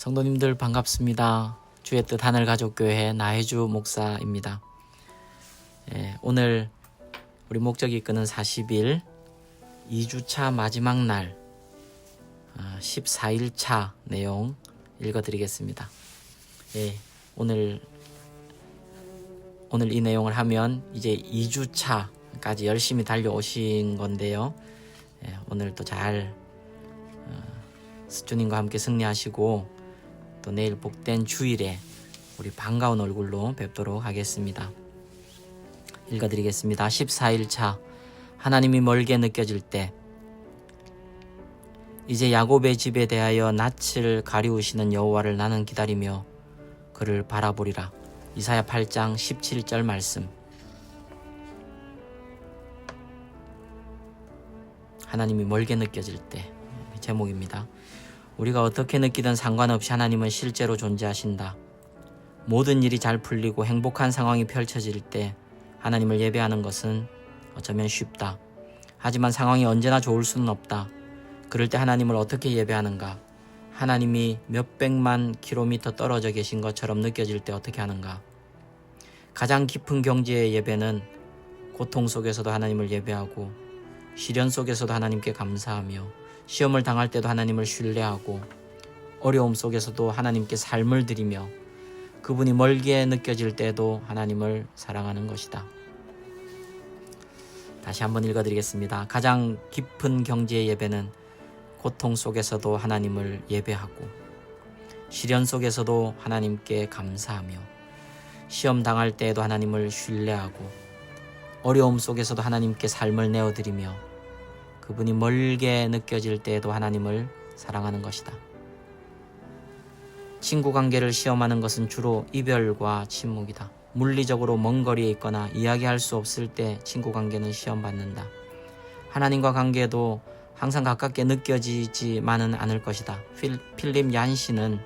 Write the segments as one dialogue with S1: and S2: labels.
S1: 성도님들 반갑습니다. 주의 뜻 하늘가족교회 나혜주 목사입니다. 오늘 우리 목적 이끄는 40일 2주차 마지막 날 14일차 내용 읽어드리겠습니다. 오늘 이 내용을 하면 이제 2주차까지 열심히 달려오신 건데요. 오늘도 잘 주님과 함께 승리하시고 또 내일 복된 주일에 우리 반가운 얼굴로 뵙도록 하겠습니다. 읽어드리겠습니다. 14일차 하나님이 멀게 느껴질 때 이제 야곱의 집에 대하여 낯을 가리우시는 여호와를 나는 기다리며 그를 바라보리라. 이사야 8장 17절 말씀. 하나님이 멀게 느껴질 때 제목입니다. 우리가 어떻게 느끼든 상관없이 하나님은 실제로 존재하신다. 모든 일이 잘 풀리고 행복한 상황이 펼쳐질 때 하나님을 예배하는 것은 어쩌면 쉽다. 하지만 상황이 언제나 좋을 수는 없다. 그럴 때 하나님을 어떻게 예배하는가? 하나님이 몇백만 킬로미터 떨어져 계신 것처럼 느껴질 때 어떻게 하는가? 가장 깊은 경지의 예배는 고통 속에서도 하나님을 예배하고 시련 속에서도 하나님께 감사하며 시험을 당할 때도 하나님을 신뢰하고 어려움 속에서도 하나님께 삶을 드리며 그분이 멀게 느껴질 때도 하나님을 사랑하는 것이다. 다시 한번 읽어드리겠습니다. 가장 깊은 경지의 예배는 고통 속에서도 하나님을 예배하고 시련 속에서도 하나님께 감사하며 시험 당할 때에도 하나님을 신뢰하고 어려움 속에서도 하나님께 삶을 내어드리며 그분이 멀게 느껴질 때에도 하나님을 사랑하는 것이다. 친구 관계를 시험하는 것은 주로 이별과 침묵이다. 물리적으로 먼 거리에 있거나 이야기할 수 없을 때 친구 관계는 시험받는다. 하나님과 관계도 항상 가깝게 느껴지지만은 않을 것이다. 필립 얀시는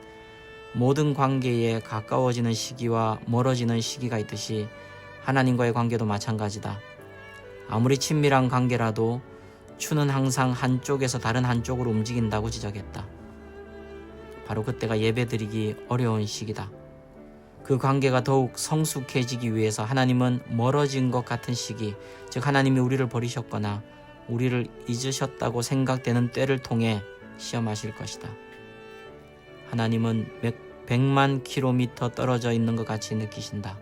S1: 모든 관계에 가까워지는 시기와 멀어지는 시기가 있듯이 하나님과의 관계도 마찬가지다. 아무리 친밀한 관계라도 추는 항상 한쪽에서 다른 한쪽으로 움직인다고 지적했다. 바로 그때가 예배드리기 어려운 시기다. 그 관계가 더욱 성숙해지기 위해서 하나님은 멀어진 것 같은 시기, 즉 하나님이 우리를 버리셨거나 우리를 잊으셨다고 생각되는 때를 통해 시험하실 것이다. 하나님은 백만 킬로미터 떨어져 있는 것 같이 느끼신다.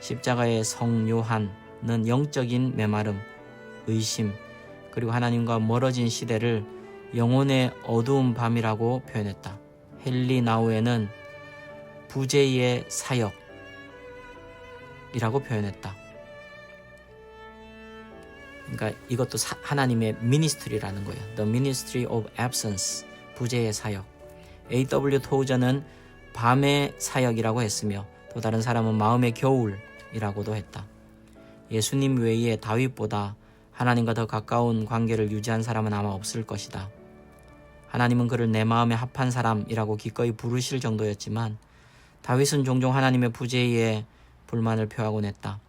S1: 십자가의 성 요한은 영적인 메마름, 의심, 그리고 하나님과 멀어진 시대를 영혼의 어두운 밤이라고 표현했다. 헨리 나우에는 부재의 사역이라고 표현했다. 그러니까 이것도 하나님의 미니스트리라는 거예요. The Ministry of Absence, 부재의 사역. A.W. 토우저는 밤의 사역이라고 했으며 또 다른 사람은 마음의 겨울이라고도 했다. 예수님 외에 다윗보다 하나님과 더 가까운 관계를 유지한 사람은 아마 없을 것이다. 하나님은 그를 내 마음에 합한 사람이라고 기꺼이 부르실 정도였지만 다윗은 종종 하나님의 부재에 불만을 표하곤 했다.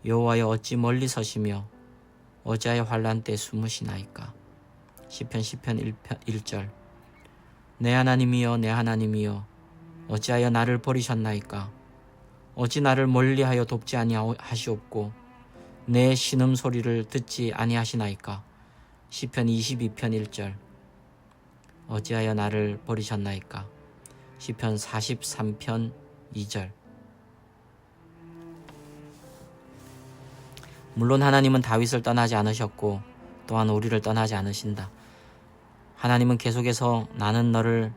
S1: 여호와여 어찌 멀리 서시며 어찌하여 환난 때 숨으시나이까. 시편 1절. 내 하나님이여 내 하나님이여 어찌하여 나를 버리셨나이까. 어찌 나를 멀리하여 돕지 아니하시옵고 내 신음소리를 듣지 아니하시나이까. 시편 22편 1절. 어찌하여 나를 버리셨나이까. 시편 43편 2절. 물론 하나님은 다윗을 떠나지 않으셨고 또한 우리를 떠나지 않으신다. 하나님은 계속해서 나는 너를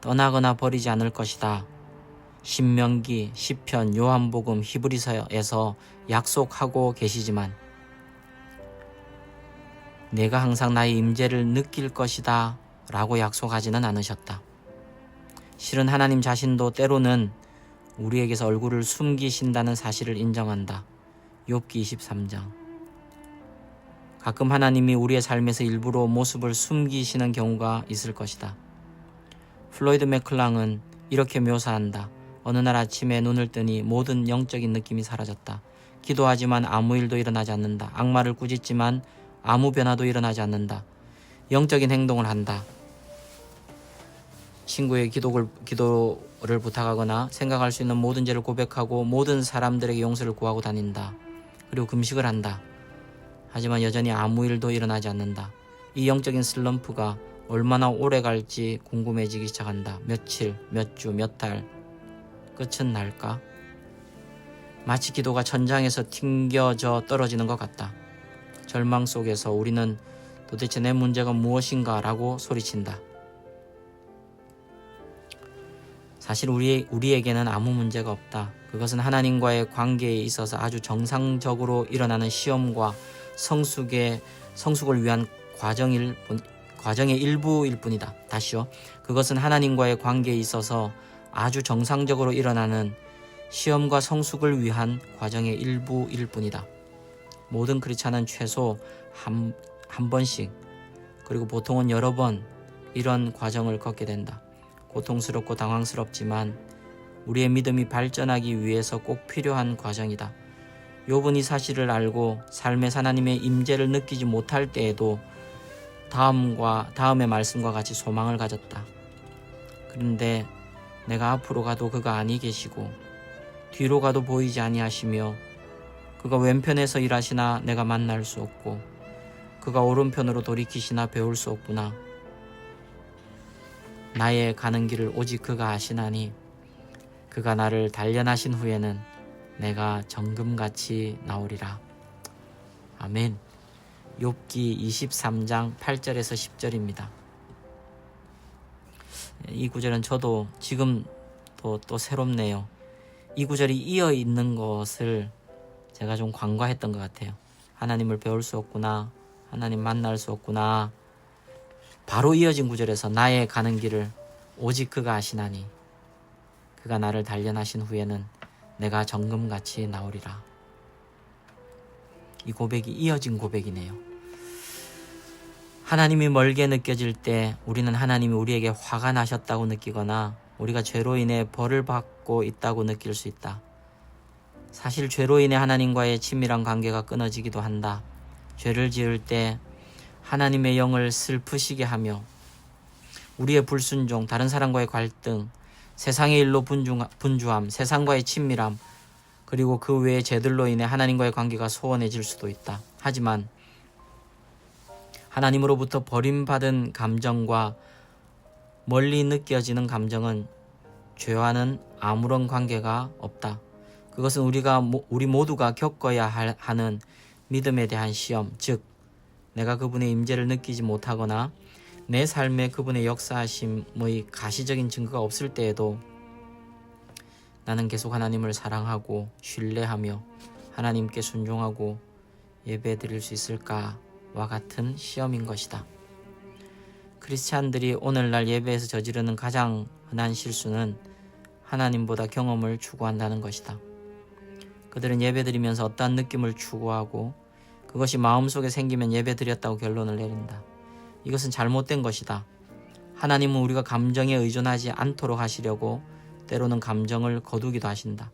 S1: 떠나거나 버리지 않을 것이다. 신명기, 시편, 요한복음, 히브리서에서 약속하고 계시지만 내가 항상 나의 임재를 느낄 것이다 라고 약속하지는 않으셨다. 실은 하나님 자신도 때로는 우리에게서 얼굴을 숨기신다는 사실을 인정한다. 욥기 23장. 가끔 하나님이 우리의 삶에서 일부러 모습을 숨기시는 경우가 있을 것이다. 플로이드 맥클랑은 이렇게 묘사한다. 어느 날 아침에 눈을 뜨니 모든 영적인 느낌이 사라졌다. 기도하지만 아무 일도 일어나지 않는다. 악마를 꾸짖지만 아무 변화도 일어나지 않는다. 영적인 행동을 한다. 친구의 기도를 부탁하거나 생각할 수 있는 모든 죄를 고백하고 모든 사람들에게 용서를 구하고 다닌다. 그리고 금식을 한다. 하지만 여전히 아무 일도 일어나지 않는다. 이 영적인 슬럼프가 얼마나 오래 갈지 궁금해지기 시작한다. 며칠, 몇 주, 몇 달, 끝은 날까? 마치 기도가 천장에서 튕겨져 떨어지는 것 같다. 절망 속에서 우리는 도대체 내 문제가 무엇인가 라고 소리친다. 사실 우리에게는 아무 문제가 없다. 그것은 하나님과의 관계에 있어서 아주 정상적으로 일어나는 시험과 성숙을 위한 과정의 일부일 뿐이다. 다시요. 그것은 하나님과의 관계에 있어서 아주 정상적으로 일어나는 시험과 성숙을 위한 과정의 일부일 뿐이다. 모든 크리스찬은 최소 한 번씩, 그리고 보통은 여러 번 이런 과정을 겪게 된다. 고통스럽고 당황스럽지만 우리의 믿음이 발전하기 위해서 꼭 필요한 과정이다. 욥은 이 사실을 알고 삶의 하나님의 임재를 느끼지 못할 때에도 다음의 말씀과 같이 소망을 가졌다. 그런데 내가 앞으로 가도 그가 아니 계시고 뒤로 가도 보이지 아니하시며 그가 왼편에서 일하시나 내가 만날 수 없고 그가 오른편으로 돌이키시나 배울 수 없구나. 나의 가는 길을 오직 그가 아시나니 그가 나를 단련하신 후에는 내가 정금같이 나오리라. 아멘. 욥기 23장 8절에서 10절입니다. 이 구절은 저도 지금 또 새롭네요. 이 구절이 이어 있는 것을 제가 좀 간과했던 것 같아요. 하나님을 배울 수 없구나. 하나님 만날 수 없구나. 바로 이어진 구절에서 나의 가는 길을 오직 그가 아시나니 그가 나를 단련하신 후에는 내가 정금같이 나오리라. 이 고백이 이어진 고백이네요. 하나님이 멀게 느껴질 때 우리는 하나님이 우리에게 화가 나셨다고 느끼거나 우리가 죄로 인해 벌을 받고 있다고 느낄 수 있다. 사실 죄로 인해 하나님과의 친밀한 관계가 끊어지기도 한다. 죄를 지을 때 하나님의 영을 슬프시게 하며 우리의 불순종, 다른 사람과의 갈등, 세상의 일로 분주함, 세상과의 친밀함, 그리고 그 외의 죄들로 인해 하나님과의 관계가 소원해질 수도 있다. 하지만 하나님으로부터 버림받은 감정과 멀리 느껴지는 감정은 죄와는 아무런 관계가 없다. 그것은 우리 모두가 겪어야 하는 믿음에 대한 시험, 즉 내가 그분의 임재를 느끼지 못하거나 내 삶에 그분의 역사하심의 가시적인 증거가 없을 때에도 나는 계속 하나님을 사랑하고 신뢰하며 하나님께 순종하고 예배드릴 수 있을까와 같은 시험인 것이다. 크리스찬들이 오늘날 예배에서 저지르는 가장 흔한 실수는 하나님보다 경험을 추구한다는 것이다. 그들은 예배드리면서 어떠한 느낌을 추구하고 그것이 마음속에 생기면 예배드렸다고 결론을 내린다. 이것은 잘못된 것이다. 하나님은 우리가 감정에 의존하지 않도록 하시려고 때로는 감정을 거두기도 하신다.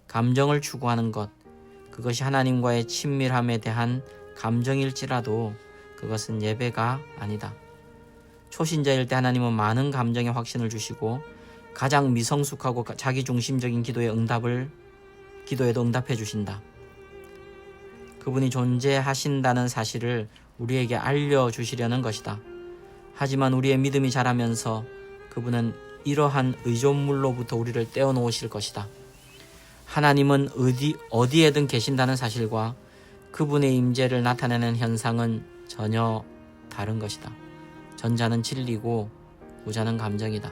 S1: 감정을 추구하는 것, 그것이 하나님과의 친밀함에 대한 감정일지라도 그것은 예배가 아니다. 초신자일 때 하나님은 많은 감정의 확신을 주시고 가장 미성숙하고 자기중심적인 기도에도 응답해 주신다. 그분이 존재하신다는 사실을 우리에게 알려주시려는 것이다. 하지만 우리의 믿음이 자라면서 그분은 이러한 의존물로부터 우리를 떼어놓으실 것이다. 하나님은 어디에든 계신다는 사실과 그분의 임재를 나타내는 현상은 전혀 다른 것이다. 전자는 진리고 후자는 감정이다.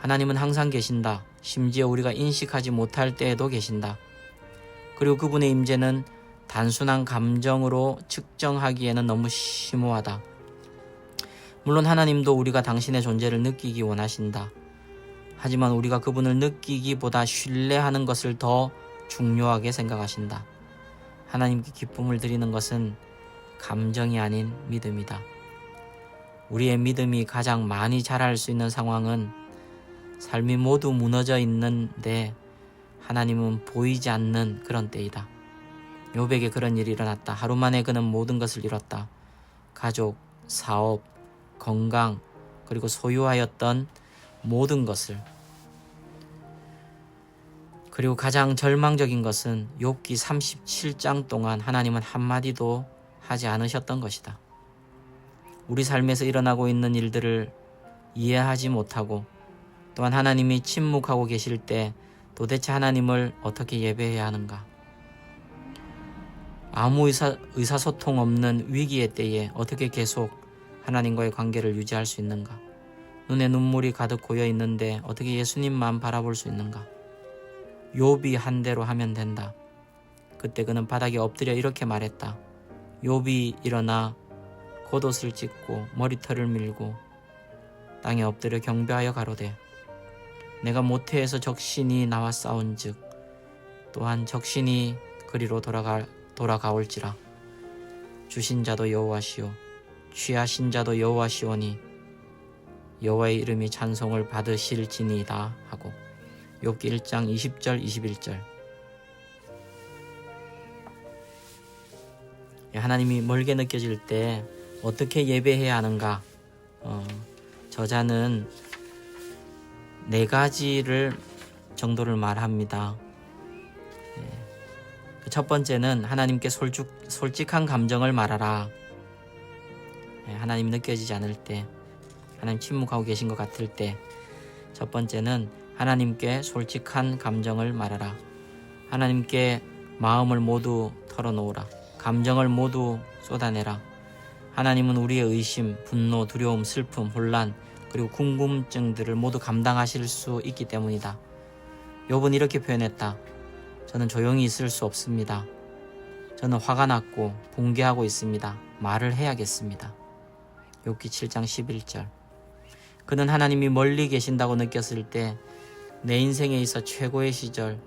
S1: 하나님은 항상 계신다. 심지어 우리가 인식하지 못할 때에도 계신다. 그리고 그분의 임재는 단순한 감정으로 측정하기에는 너무 심오하다. 물론 하나님도 우리가 당신의 존재를 느끼기 원하신다. 하지만 우리가 그분을 느끼기보다 신뢰하는 것을 더 중요하게 생각하신다. 하나님께 기쁨을 드리는 것은 감정이 아닌 믿음이다. 우리의 믿음이 가장 많이 자랄 수 있는 상황은 삶이 모두 무너져 있는데 하나님은 보이지 않는 그런 때이다. 욥에게 그런 일이 일어났다. 하루 만에 그는 모든 것을 잃었다. 가족, 사업, 건강, 그리고 소유하였던 모든 것을. 그리고 가장 절망적인 것은 욥기 37장 동안 하나님은 한마디도 하지 않으셨던 것이다. 우리 삶에서 일어나고 있는 일들을 이해하지 못하고 또한 하나님이 침묵하고 계실 때 도대체 하나님을 어떻게 예배해야 하는가? 아무 의사소통 없는 위기의 때에 어떻게 계속 하나님과의 관계를 유지할 수 있는가? 눈에 눈물이 가득 고여 있는데 어떻게 예수님만 바라볼 수 있는가? 욥이 한 대로 하면 된다. 그때 그는 바닥에 엎드려 이렇게 말했다. 욥이 일어나 겉옷을 찢고 머리털을 밀고 땅에 엎드려 경배하여 가로되 내가 모태에서 적신이 나와 싸운즉 또한 적신이 그리로 돌아가올지라. 주신 자도 여호와시오 취하신 자도 여호와시오니 여호와의 이름이 찬송을 받으실지니이다 하고. 욥기 1장 20절 21절. 하나님이 멀게 느껴질 때 어떻게 예배해야 하는가? 저자는 4가지를 정도를 말합니다. 첫 번째는 하나님께 솔직한 감정을 말하라. 하나님 느껴지지 않을 때, 하나님 침묵하고 계신 것 같을 때, 첫 번째는 하나님께 솔직한 감정을 말하라. 하나님께 마음을 모두 털어놓으라. 감정을 모두 쏟아내라. 하나님은 우리의 의심, 분노, 두려움, 슬픔, 혼란, 그리고 궁금증들을 모두 감당하실 수 있기 때문이다. 욥은 이렇게 표현했다. 저는 조용히 있을 수 없습니다. 저는 화가 났고 붕괴하고 있습니다. 말을 해야겠습니다. 욥기 7장 11절. 그는 하나님이 멀리 계신다고 느꼈을 때 내 인생에 있어 최고의 시절,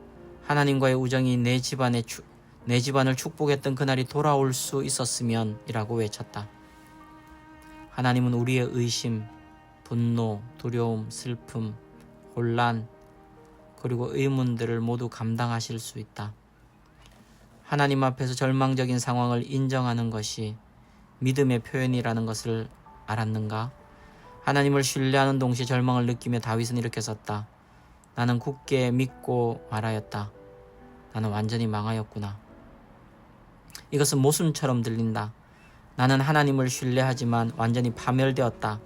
S1: 하나님과의 우정이 내 집안을 축복했던 그날이 돌아올 수 있었으면 이라고 외쳤다. 하나님은 우리의 의심, 분노, 두려움, 슬픔, 혼란, 그리고 의문들을 모두 감당하실 수 있다. 하나님 앞에서 절망적인 상황을 인정하는 것이 믿음의 표현이라는 것을 알았는가? 하나님을 신뢰하는 동시에 절망을 느끼며 다윗은 이렇게 썼다. 나는 굳게 믿고 말하였다. 나는 완전히 망하였구나. 이것은 모순처럼 들린다. 나는 하나님을 신뢰하지만 완전히 파멸되었다.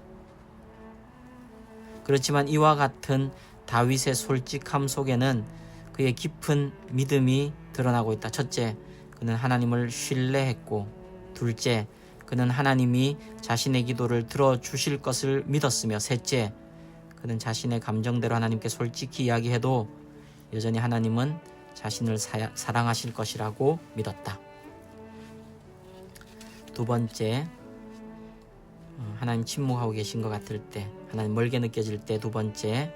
S1: 그렇지만 이와 같은 다윗의 솔직함 속에는 그의 깊은 믿음이 드러나고 있다. 첫째, 그는 하나님을 신뢰했고, 둘째, 그는 하나님이 자신의 기도를 들어주실 것을 믿었으며, 셋째, 그는 자신의 감정대로 하나님께 솔직히 이야기해도 여전히 하나님은 자신을 사랑하실 것이라고 믿었다. 두 번째, 하나님 침묵하고 계신 것 같을 때, 하나님 멀게 느껴질 때, 두 번째,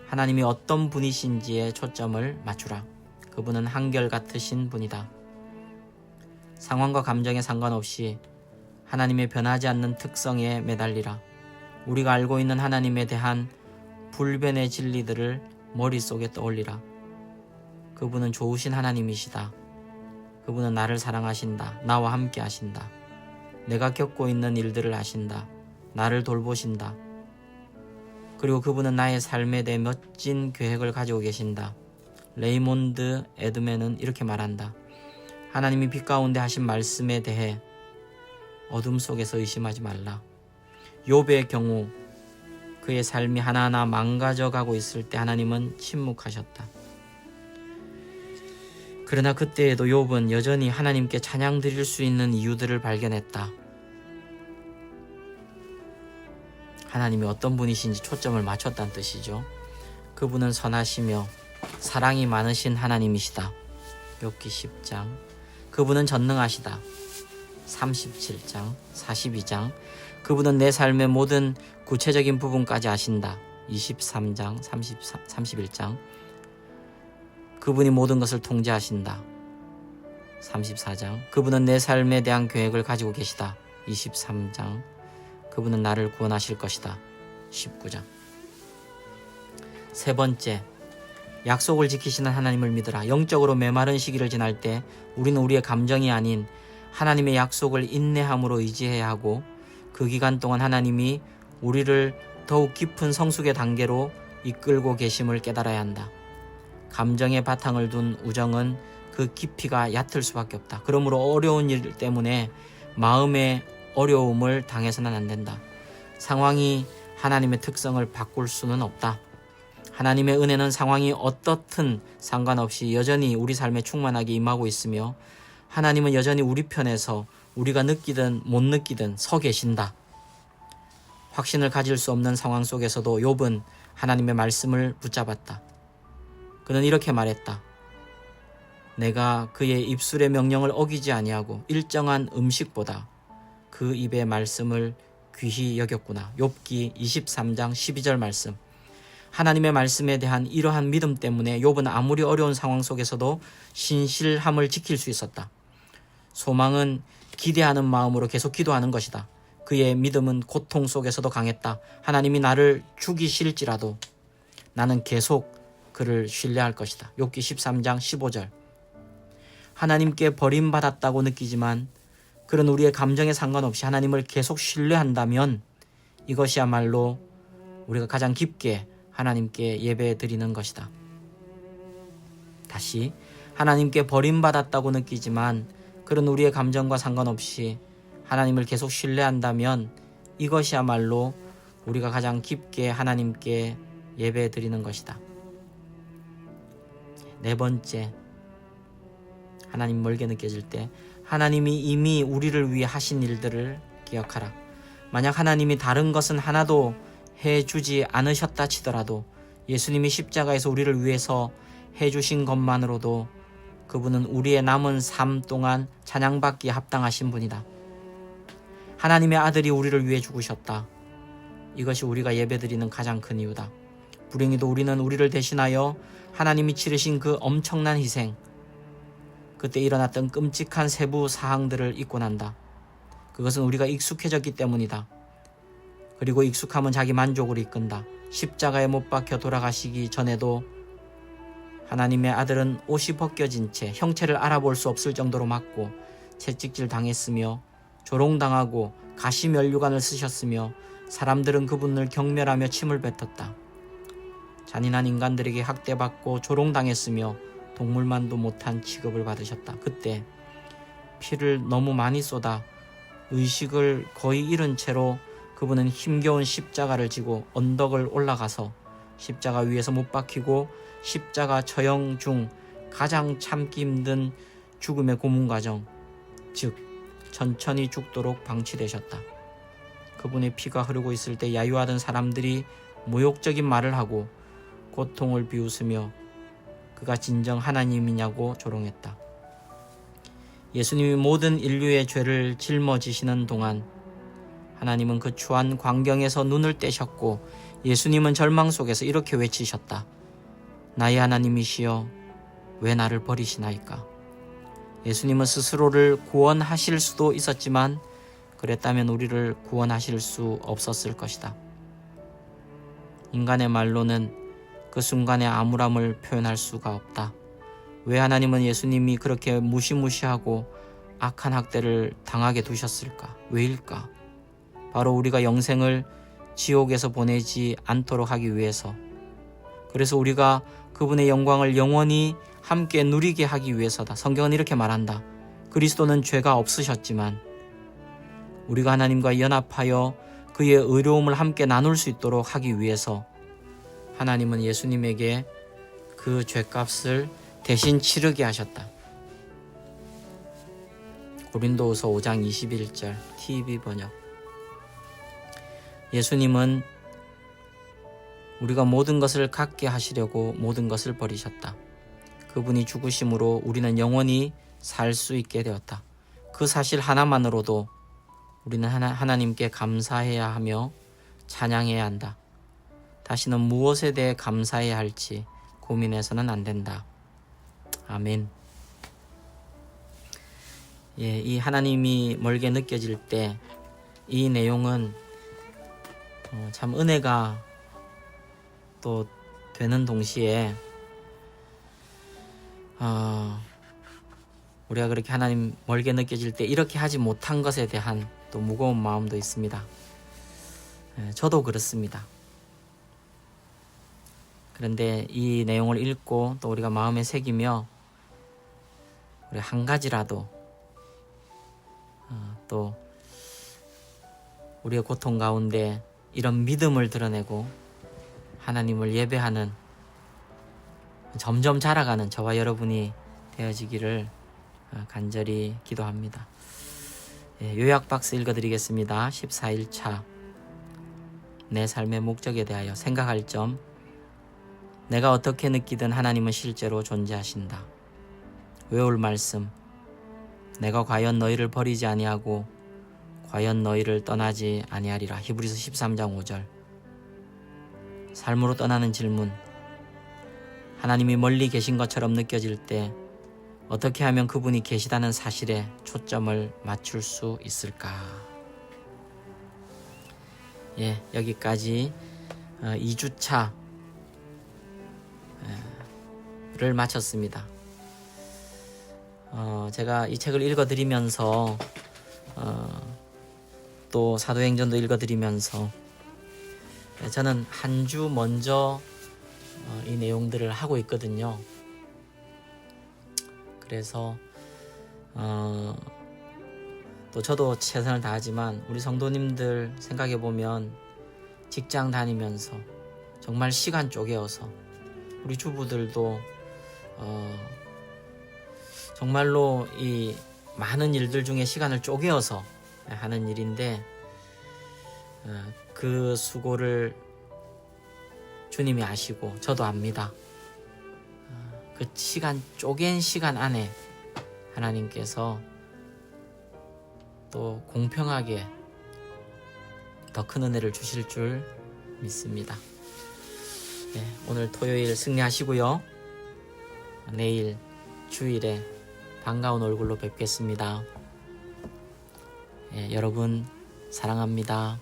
S1: 하나님이 어떤 분이신지에 초점을 맞추라. 그분은 한결같으신 분이다. 상황과 감정에 상관없이 하나님의 변하지 않는 특성에 매달리라. 우리가 알고 있는 하나님에 대한 불변의 진리들을 머릿속에 떠올리라. 그분은 좋으신 하나님이시다. 그분은 나를 사랑하신다. 나와 함께 하신다. 내가 겪고 있는 일들을 아신다. 나를 돌보신다. 그리고 그분은 나의 삶에 대해 멋진 계획을 가지고 계신다. 레이몬드 에드맨은 이렇게 말한다. 하나님이 빛 가운데 하신 말씀에 대해 어둠 속에서 의심하지 말라. 욥의 경우 그의 삶이 하나하나 망가져가고 있을 때 하나님은 침묵하셨다. 그러나 그때에도 욥은 여전히 하나님께 찬양 드릴 수 있는 이유들을 발견했다. 하나님이 어떤 분이신지 초점을 맞췄다는 뜻이죠. 그분은 선하시며 사랑이 많으신 하나님이시다. 욥기 10장. 그분은 전능하시다. 37장, 42장. 그분은 내 삶의 모든 구체적인 부분까지 아신다. 23장, 31장. 그분이 모든 것을 통제하신다. 34장. 그분은 내 삶에 대한 계획을 가지고 계시다. 23장. 그분은 나를 구원하실 것이다. 19장. 세 번째, 약속을 지키시는 하나님을 믿으라. 영적으로 메마른 시기를 지날 때 우리는 우리의 감정이 아닌 하나님의 약속을 인내함으로 의지해야 하고, 그 기간 동안 하나님이 우리를 더욱 깊은 성숙의 단계로 이끌고 계심을 깨달아야 한다. 감정의 바탕을 둔 우정은 그 깊이가 얕을 수밖에 없다. 그러므로 어려운 일 때문에 마음의 어려움을 당해서는 안 된다. 상황이 하나님의 특성을 바꿀 수는 없다. 하나님의 은혜는 상황이 어떻든 상관없이 여전히 우리 삶에 충만하게 임하고 있으며 하나님은 여전히 우리 편에서 우리가 느끼든 못 느끼든 서 계신다. 확신을 가질 수 없는 상황 속에서도 욥은 하나님의 말씀을 붙잡았다. 그는 이렇게 말했다. 내가 그의 입술의 명령을 어기지 아니하고 일정한 음식보다 그 입의 말씀을 귀히 여겼구나. 욥기 23장 12절 말씀. 하나님의 말씀에 대한 이러한 믿음 때문에 욥은 아무리 어려운 상황 속에서도 신실함을 지킬 수 있었다. 소망은 기대하는 마음으로 계속 기도하는 것이다. 그의 믿음은 고통 속에서도 강했다. 하나님이 나를 죽이실지라도 나는 계속 그를 신뢰할 것이다. 욥기 13장 15절. 하나님께 버림받았다고 느끼지만 그런 우리의 감정에 상관없이 하나님을 계속 신뢰한다면 이것이야말로 우리가 가장 깊게 하나님께 예배 드리는 것이다. 다시 하나님께 버림받았다고 느끼지만 그런 우리의 감정과 상관없이 하나님을 계속 신뢰한다면 이것이야말로 우리가 가장 깊게 하나님께 예배 드리는 것이다. 네 번째, 하나님 멀게 느껴질 때 하나님이 이미 우리를 위해 하신 일들을 기억하라. 만약 하나님이 다른 것은 하나도 해주지 않으셨다 치더라도 예수님이 십자가에서 우리를 위해서 해주신 것만으로도 그분은 우리의 남은 삶 동안 찬양받기에 합당하신 분이다. 하나님의 아들이 우리를 위해 죽으셨다. 이것이 우리가 예배드리는 가장 큰 이유다. 불행히도 우리는 우리를 대신하여 하나님이 치르신 그 엄청난 희생, 그때 일어났던 끔찍한 세부 사항들을 잊고 난다. 그것은 우리가 익숙해졌기 때문이다. 그리고 익숙함은 자기 만족으로 이끈다. 십자가에 못 박혀 돌아가시기 전에도 하나님의 아들은 옷이 벗겨진 채 형체를 알아볼 수 없을 정도로 맞고 채찍질 당했으며 조롱당하고 가시면류관을 쓰셨으며 사람들은 그분을 경멸하며 침을 뱉었다. 잔인한 인간들에게 학대받고 조롱당했으며 동물만도 못한 취급을 받으셨다. 그때 피를 너무 많이 쏟아 의식을 거의 잃은 채로 그분은 힘겨운 십자가를 지고 언덕을 올라가서 십자가 위에서 못 박히고 십자가 처형 중 가장 참기 힘든 죽음의 고문 과정, 즉 천천히 죽도록 방치되셨다. 그분의 피가 흐르고 있을 때 야유하던 사람들이 모욕적인 말을 하고 고통을 비웃으며 그가 진정 하나님이냐고 조롱했다. 예수님이 모든 인류의 죄를 짊어지시는 동안 하나님은 그 추한 광경에서 눈을 떼셨고 예수님은 절망 속에서 이렇게 외치셨다. 나의 하나님이시여 왜 나를 버리시나이까. 예수님은 스스로를 구원하실 수도 있었지만 그랬다면 우리를 구원하실 수 없었을 것이다. 인간의 말로는 그 순간의 암울함을 표현할 수가 없다. 왜 하나님은 예수님이 그렇게 무시무시하고 악한 학대를 당하게 두셨을까? 왜일까? 바로 우리가 영생을 지옥에서 보내지 않도록 하기 위해서, 그래서 우리가 그분의 영광을 영원히 함께 누리게 하기 위해서다. 성경은 이렇게 말한다. 그리스도는 죄가 없으셨지만 우리가 하나님과 연합하여 그의 의로움을 함께 나눌 수 있도록 하기 위해서 하나님은 예수님에게 그 죄값을 대신 치르게 하셨다. 고린도후서 5장 21절 TV 번역. 예수님은 우리가 모든 것을 갖게 하시려고 모든 것을 버리셨다. 그분이 죽으심으로 우리는 영원히 살 수 있게 되었다. 그 사실 하나만으로도 우리는 하나님께 감사해야 하며 찬양해야 한다. 다시는 무엇에 대해 감사해야 할지 고민해서는 안 된다. 아멘. 이 하나님이 멀게 느껴질 때 이 내용은 참 은혜가 또 되는 동시에 우리가 그렇게 하나님 멀게 느껴질 때 이렇게 하지 못한 것에 대한 또 무거운 마음도 있습니다. 저도 그렇습니다. 그런데 이 내용을 읽고 또 우리가 마음에 새기며 우리 한 가지라도 또 우리의 고통 가운데 이런 믿음을 드러내고 하나님을 예배하는 점점 자라가는 저와 여러분이 되어지기를 간절히 기도합니다. 요약 박스 읽어드리겠습니다. 14일차 내 삶의 목적에 대하여 생각할 점. 내가 어떻게 느끼든 하나님은 실제로 존재하신다. 외울 말씀. 내가 과연 너희를 버리지 아니하고 과연 너희를 떠나지 아니하리라. 히브리서 13장 5절. 삶으로 떠나는 질문. 하나님이 멀리 계신 것처럼 느껴질 때 어떻게 하면 그분이 계시다는 사실에 초점을 맞출 수 있을까? 여기까지 2주차 를 마쳤습니다. 제가 이 책을 읽어드리면서 또 사도행전도 읽어드리면서 저는 한 주 먼저 이 내용들을 하고 있거든요. 그래서 또 저도 최선을 다하지만 우리 성도님들 생각해보면 직장 다니면서 정말 시간 쪼개어서 우리 주부들도 정말로 이 많은 일들 중에 시간을 쪼개어서 하는 일인데 그 수고를 주님이 아시고 저도 압니다. 그 시간 쪼갠 시간 안에 하나님께서 또 공평하게 더 큰 은혜를 주실 줄 믿습니다. 오늘 토요일 승리하시고요. 내일 주일에 반가운 얼굴로 뵙겠습니다. 여러분 사랑합니다.